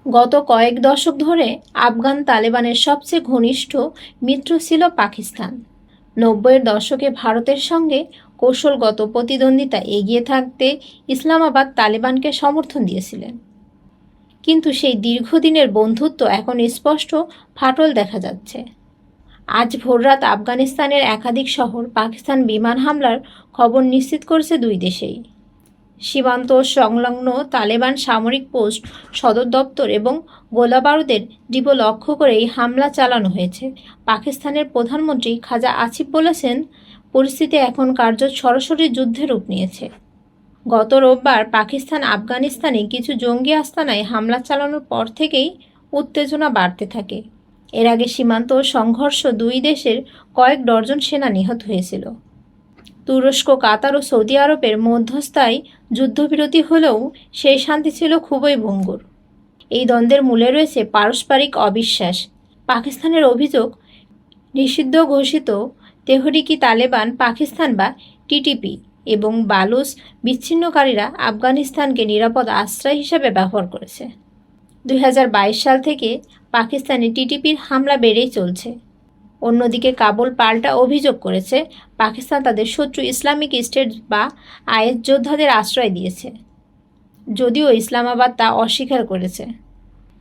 গত কয়েক দশক ধরে আফগান তালেবানের সবচেয়ে ঘনিষ্ঠ মিত্র ছিল পাকিস্তান। ৯০-এর দশকে ভারতের সঙ্গে কৌশলগত প্রতিদ্বন্দ্বিতা এগিয়ে থাকতে ইসলামাবাদ তালেবানকে সমর্থন দিয়েছিলেন। কিন্তু সেই দীর্ঘদিনের বন্ধুত্ব এখন স্পষ্ট ফাটল দেখা যাচ্ছে। আজ ভোররাত আফগানিস্তানের একাধিক শহর পাকিস্তান বিমান হামলার খবর নিশ্চিত করেছে দুই দেশেই। সীমান্ত সংলগ্ন তালেবান সামরিক পোস্ট, সদর দপ্তর এবং গোলাবারুদের ডিপো লক্ষ্য করে এই হামলা চালানো হয়েছে। পাকিস্তানের প্রধানমন্ত্রী খাজা আসিফ বলেছেন, পরিস্থিতি এখন কার্যত সরাসরি যুদ্ধের রূপ নিয়েছে। গত রোববার পাকিস্তান আফগানিস্তানে কিছু জঙ্গি আস্তানায় হামলা চালানোর পর থেকেই উত্তেজনা বাড়তে থাকে। এর আগে সীমান্ত সংঘর্ষ দুই দেশের কয়েক ডজন সেনা নিহত হয়েছিল। তুরস্ক, কাতার ও সৌদি আরবের মধ্যস্থায় যুদ্ধবিরতি হলেও সেই শান্তি ছিল খুবই ভঙ্গুর। এই দ্বন্দ্বের মূলে রয়েছে পারস্পরিক অবিশ্বাস। পাকিস্তানের অভিযোগ, নিষিদ্ধ ঘোষিত তেহরিকি তালেবান পাকিস্তান বা টিটিপি এবং বালুচ বিচ্ছিন্নকারীরা আফগানিস্তানকে নিরাপদ আশ্রয় হিসেবে ব্যবহার করেছে। ২০২২ সাল থেকে পাকিস্তানে টিটিপির হামলা বেড়েই চলছে। অন্যদিকে কাবুল পাল্টা অভিযোগ করেছে, পাকিস্তান তাদের শত্রু ইসলামিক স্টেট বা আইএস যোদ্ধাদের আশ্রয় দিয়েছে, যদিও ইসলামাবাদ তা অস্বীকার করেছে।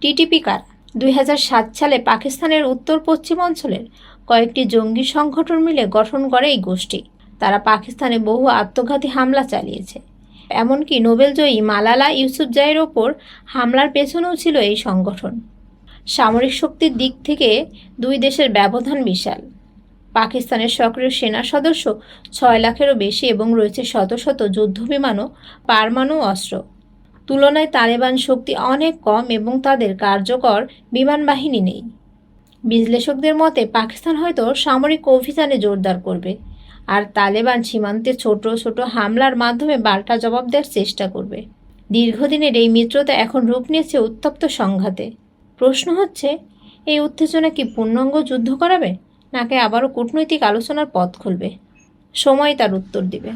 টিটিপি কারা? ২০০৭ সালে পাকিস্তানের উত্তর পশ্চিম অঞ্চলের কয়েকটি জঙ্গি সংগঠন মিলে গঠন করে এই গোষ্ঠী। তারা পাকিস্তানে বহু আত্মঘাতী হামলা চালিয়েছে। এমনকি নোবেলজয়ী মালালা ইউসুফজাইয়ের ওপর হামলার পেছনেও ছিল এই সংগঠন। সামরিক শক্তির দিক থেকে দুই দেশের ব্যবধান বিশাল। পাকিস্তানের সক্রিয় সেনা সদস্য ৬ লাখেরও বেশি এবং রয়েছে শত শত যুদ্ধবিমান ও পারমাণু অস্ত্র। তুলনায় তালেবান শক্তি অনেক কম এবং তাদের কার্যকর বিমান বাহিনী নেই। বিশ্লেষকদের মতে পাকিস্তান হয়তো সামরিক অভিযানে জোরদার করবে, আর তালেবান সীমান্তে ছোট ছোট হামলার মাধ্যমে পাল্টা জবাব দেওয়ার চেষ্টা করবে। দীর্ঘদিনের এই মিত্রতা এখন রূপ নিয়েছে উত্তপ্ত সংঘাতে। প্রশ্ন হচ্ছে, এই উত্তেজনা কি পূর্ণাঙ্গ যুদ্ধ করাবে, নাকি আবারও কূটনৈতিক আলোচনার পথ খুলবে? সময় তার উত্তর দিবে।